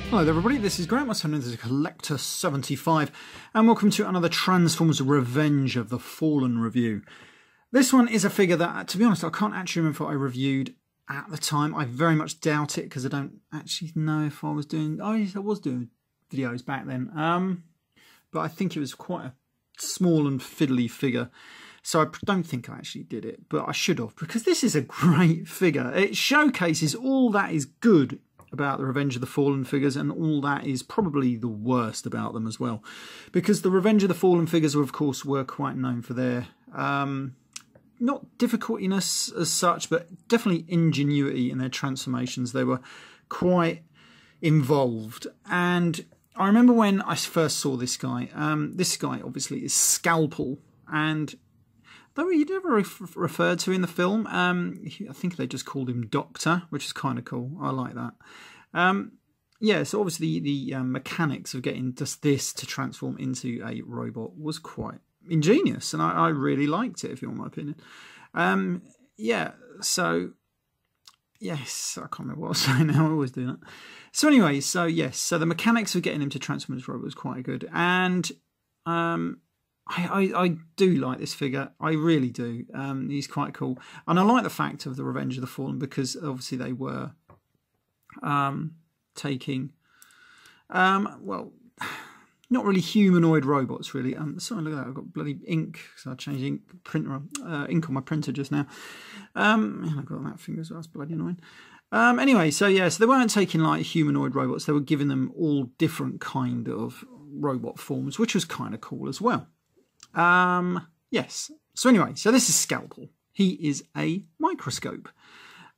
Hello there everybody, this is Grant, also known as Collector 75, and welcome to another Transformers Revenge of the Fallen review. This one is a figure that, to be honest, I can't actually remember if I reviewed at the time. I very much doubt it, because I don't actually know if I was doing... Oh yes, I was doing videos back then. But I think it was quite a small and fiddly figure, so I don't think I actually did it, but I should have, because this is a great figure. It showcases all that is good about the Revenge of the Fallen figures, and all that is probably the worst about them as well, because the Revenge of the Fallen figures were, of course, quite known for their not difficultiness as such, but definitely ingenuity in their transformations. They were quite involved, and I remember when I first saw this guy. This guy obviously is Scalpel, and though he never referred to in the film, I think they just called him Doctor, which is kind of cool. I like that. Yeah, so obviously the mechanics of getting just this to transform into a robot was quite ingenious, and I really liked it, if you want my opinion. Yeah, so yes, I can't remember what I was saying now. I always do that. So anyway, so yes, so the mechanics of getting him to transform into a robot was quite good, and I do like this figure. I really do. He's quite cool. And I like the fact of the Revenge of the Fallen, because obviously they were taking, well, not really humanoid robots, really. Sorry, look at that. I've got bloody ink, so I changed ink on my printer just now. I've got that finger as well. That's bloody annoying. Anyway, so yeah, so they weren't taking like humanoid robots. They were giving them all different kind of robot forms, which was kind of cool as well. Yes. So anyway, so this is Scalpel. He is a microscope.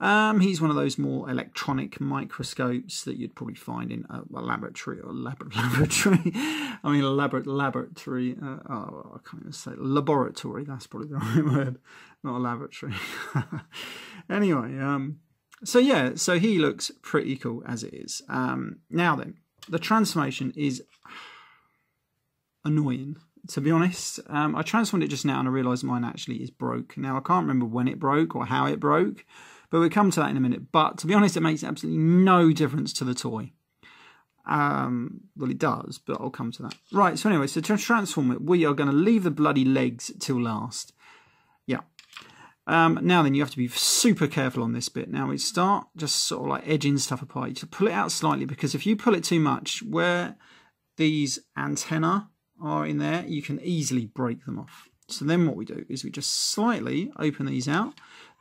He's one of those more electronic microscopes that you'd probably find in a laboratory, or laboratory. I mean, laboratory. Oh, I can't even say laboratory. That's probably the right word, not a laboratory. Anyway, so yeah, so he looks pretty cool as it is. Now then, the transformation is annoying, to be honest. I transformed it just now and I realised mine actually is broke. Now, I can't remember when it broke or how it broke, but we'll come to that in a minute. But to be honest, it makes absolutely no difference to the toy. Well, it does, but I'll come to that. Right, so anyway, so to transform it, we are going to leave the bloody legs till last. Yeah. Now then, you have to be super careful on this bit. Now we start just sort of like edging stuff apart. You have to pull it out slightly, because if you pull it too much, where these antennae are in there, you can easily break them off. So then what we do is we just slightly open these out.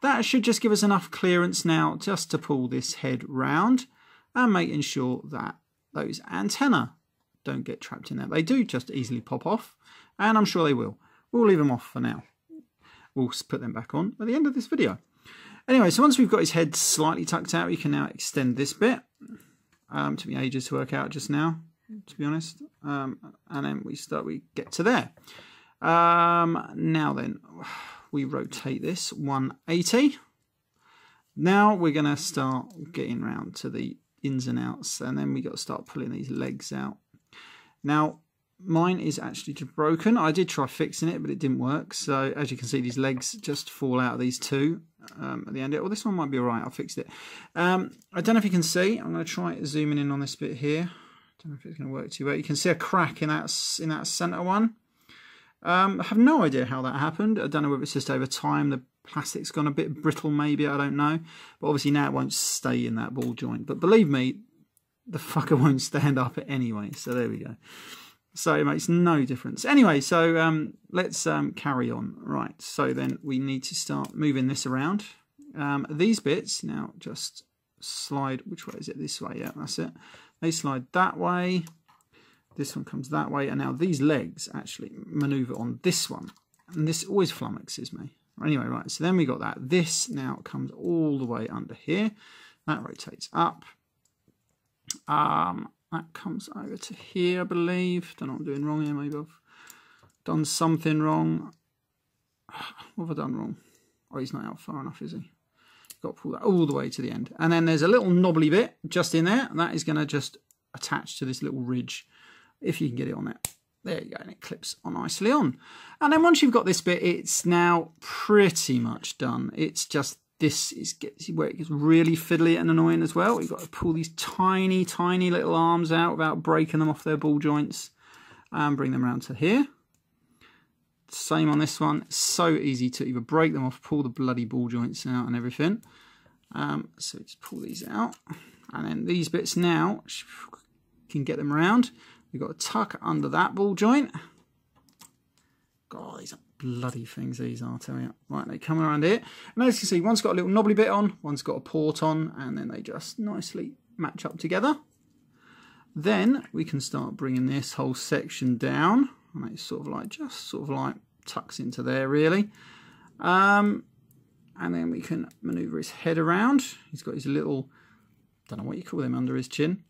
That should just give us enough clearance now just to pull this head round, and making sure that those antennae don't get trapped in there. They do just easily pop off, and I'm sure they will. We'll leave them off for now. We'll put them back on at the end of this video. Anyway, so once we've got his head slightly tucked out, we can now extend this bit. Took me ages to work out just now, to be honest. And then we get to there. Now then, we rotate this 180. Now we're going to start getting round to the ins and outs, and then we got to start pulling these legs out. Now, mine is actually just broken. I did try fixing it, but it didn't work. So as you can see, these legs just fall out of these two at the end. Well, this one might be all right. I fixed it. I don't know if you can see. I'm going to try zooming in on this bit here. Don't know if it's going to work too well. You can see a crack in that centre one. I have no idea how that happened. I don't know whether it's just over time the plastic's gone a bit brittle, maybe. I don't know. But obviously now it won't stay in that ball joint. But believe me, the fucker won't stand up anyway. So there we go. So it makes no difference. Anyway, so let's carry on. Right, so then we need to start moving this around. These bits now just slide. Which way is it? This way, yeah, that's it. They slide that way. This one comes that way. And now these legs actually maneuver on this one. And this always flummoxes me. Anyway, right, so then we got that. This now comes all the way under here. That rotates up. That comes over to here, I believe. Don't know what I'm doing wrong here. Maybe I've done something wrong. What have I done wrong? Oh, he's not out far enough, is he? Got to pull that all the way to the end. And then there's a little knobbly bit just in there. And that is going to just attach to this little ridge, if you can get it on there. There you go, and it clips on nicely on. And then once you've got this bit, it's now pretty much done. It's just this is where it gets really fiddly and annoying as well. You've got to pull these tiny, tiny little arms out without breaking them off their ball joints and bring them around to here. Same on this one. So easy to either break them off, pull the bloody ball joints out and everything. So just pull these out. And then these bits now, can get them around. We've got to tuck under that ball joint. God, these are bloody things, these are, I tell you. Right, they come around here. And as you can see, one's got a little knobbly bit on, one's got a port on, and then they just nicely match up together. Then we can start bringing this whole section down. And it's sort of like, just sort of like tucks into there, really. And then we can manoeuvre his head around. He's got his little, don't know what you call them, under his chin.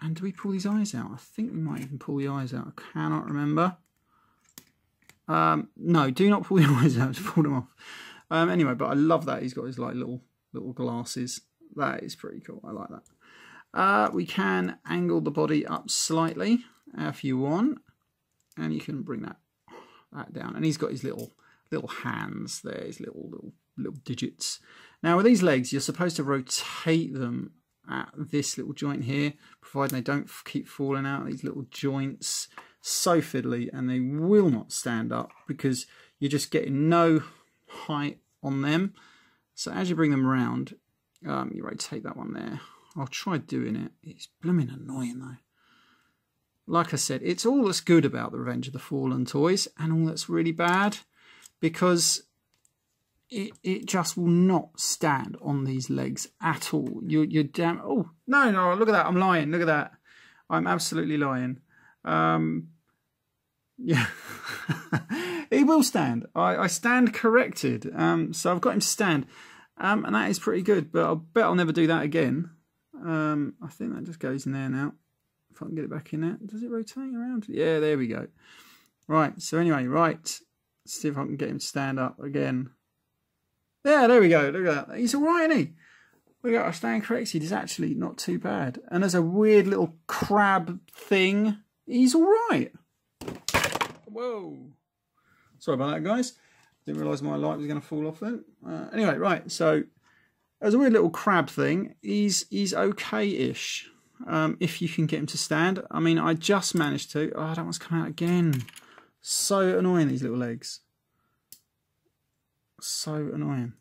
And do we pull these eyes out? I think we might even pull the eyes out. I cannot remember. No, do not pull the eyes out. Just pull them off. Anyway, but I love that. He's got his like little glasses. That is pretty cool. I like that. We can angle the body up slightly if you want. And you can bring that down. And he's got his little hands there. His little digits. Now with these legs, you're supposed to rotate them at this little joint here, providing they don't keep falling out. These little joints, so fiddly, and they will not stand up because you're just getting no height on them. So as you bring them around, you rotate that one there. I'll try doing it. It's blooming annoying though. Like I said, it's all that's good about the Revenge of the Fallen toys and all that's really bad, because it just will not stand on these legs at all. You're damn... Oh, no, look at that. I'm lying. Look at that. I'm absolutely lying. Yeah. He will stand. I stand corrected. So I've got him to stand. And that is pretty good. But I bet I'll never do that again. I think that just goes in there now. If I can get it back in there. Does it rotate around? Yeah, there we go. Right. So anyway, right. See if I can get him to stand up again. Yeah, there we go. Look at that. He's all right, isn't he? Look at that. I stand corrected. He's actually not too bad. And as a weird little crab thing, he's all right. Whoa. Sorry about that, guys. Didn't realise my light was going to fall off then. Anyway, right. So, as a weird little crab thing, he's okay-ish. If you can get him to stand. I mean, I just managed to. Oh, that one's come out again. So annoying, these little legs. So annoying.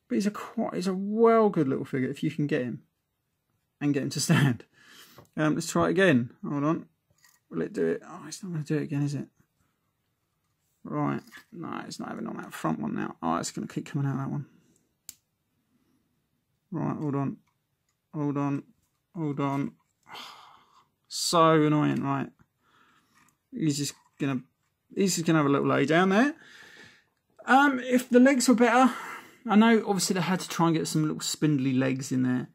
But he's a well good little figure if you can get him and get him to stand. Let's try it again. Hold on. Will it do it? Oh, it's not going to do it again, is it? Right. No, it's not even on that front one now. Oh, it's going to keep coming out, that one. Right, hold on. Hold on. Hold on. So annoying, right. He's just gonna have a little lay down there. If the legs were better, I know obviously they had to try and get some little spindly legs in there.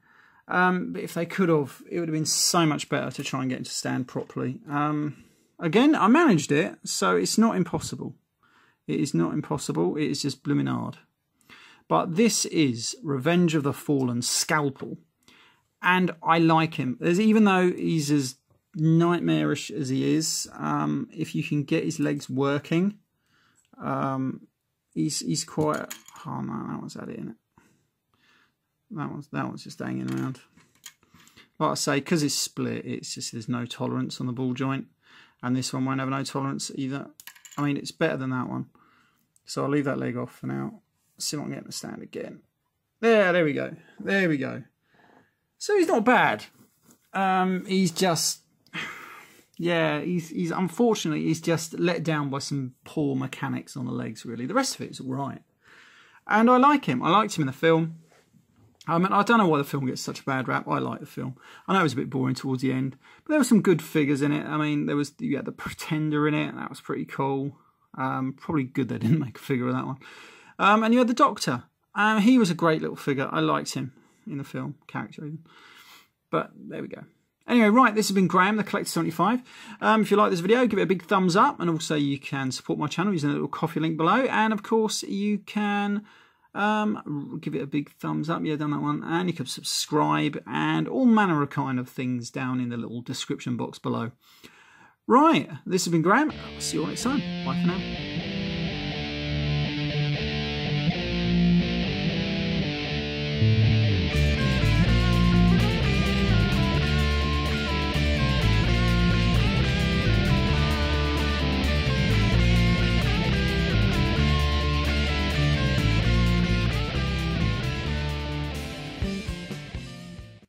But if they could have, it would have been so much better to try and get him to stand properly. Again, I managed it, so it's not impossible. It is not impossible. It is just blooming hard. But this is Revenge of the Fallen Scalpel. And I like him. Even though he's as nightmarish as he is, if you can get his legs working, he's quite... Oh no, that one's had it in it. That one's just hanging around. Like I say, because it's split, it's just there's no tolerance on the ball joint. And this one won't have no tolerance either. I mean, it's better than that one. So I'll leave that leg off for now. See if I can get him to stand again. There we go. There we go. So he's not bad. He's just... Yeah, he's unfortunately, he's just let down by some poor mechanics on the legs, really. The rest of it is all right. And I like him. I liked him in the film. I mean, I don't know why the film gets such a bad rap. I like the film. I know it was a bit boring towards the end, but there were some good figures in it. I mean, you had the Pretender in it. That was pretty cool. Probably good they didn't make a figure of that one. And you had the Doctor. He was a great little figure. I liked him in the film, character even. But there we go. Anyway, right, this has been Graham, the Collector 75. If you like this video, give it a big thumbs up. And also you can support my channel using the little coffee link below. And of course, you can give it a big thumbs up. Yeah, done that one. And you can subscribe and all manner of kind of things down in the little description box below. Right, this has been Graham. I'll see you all next time. Bye for now.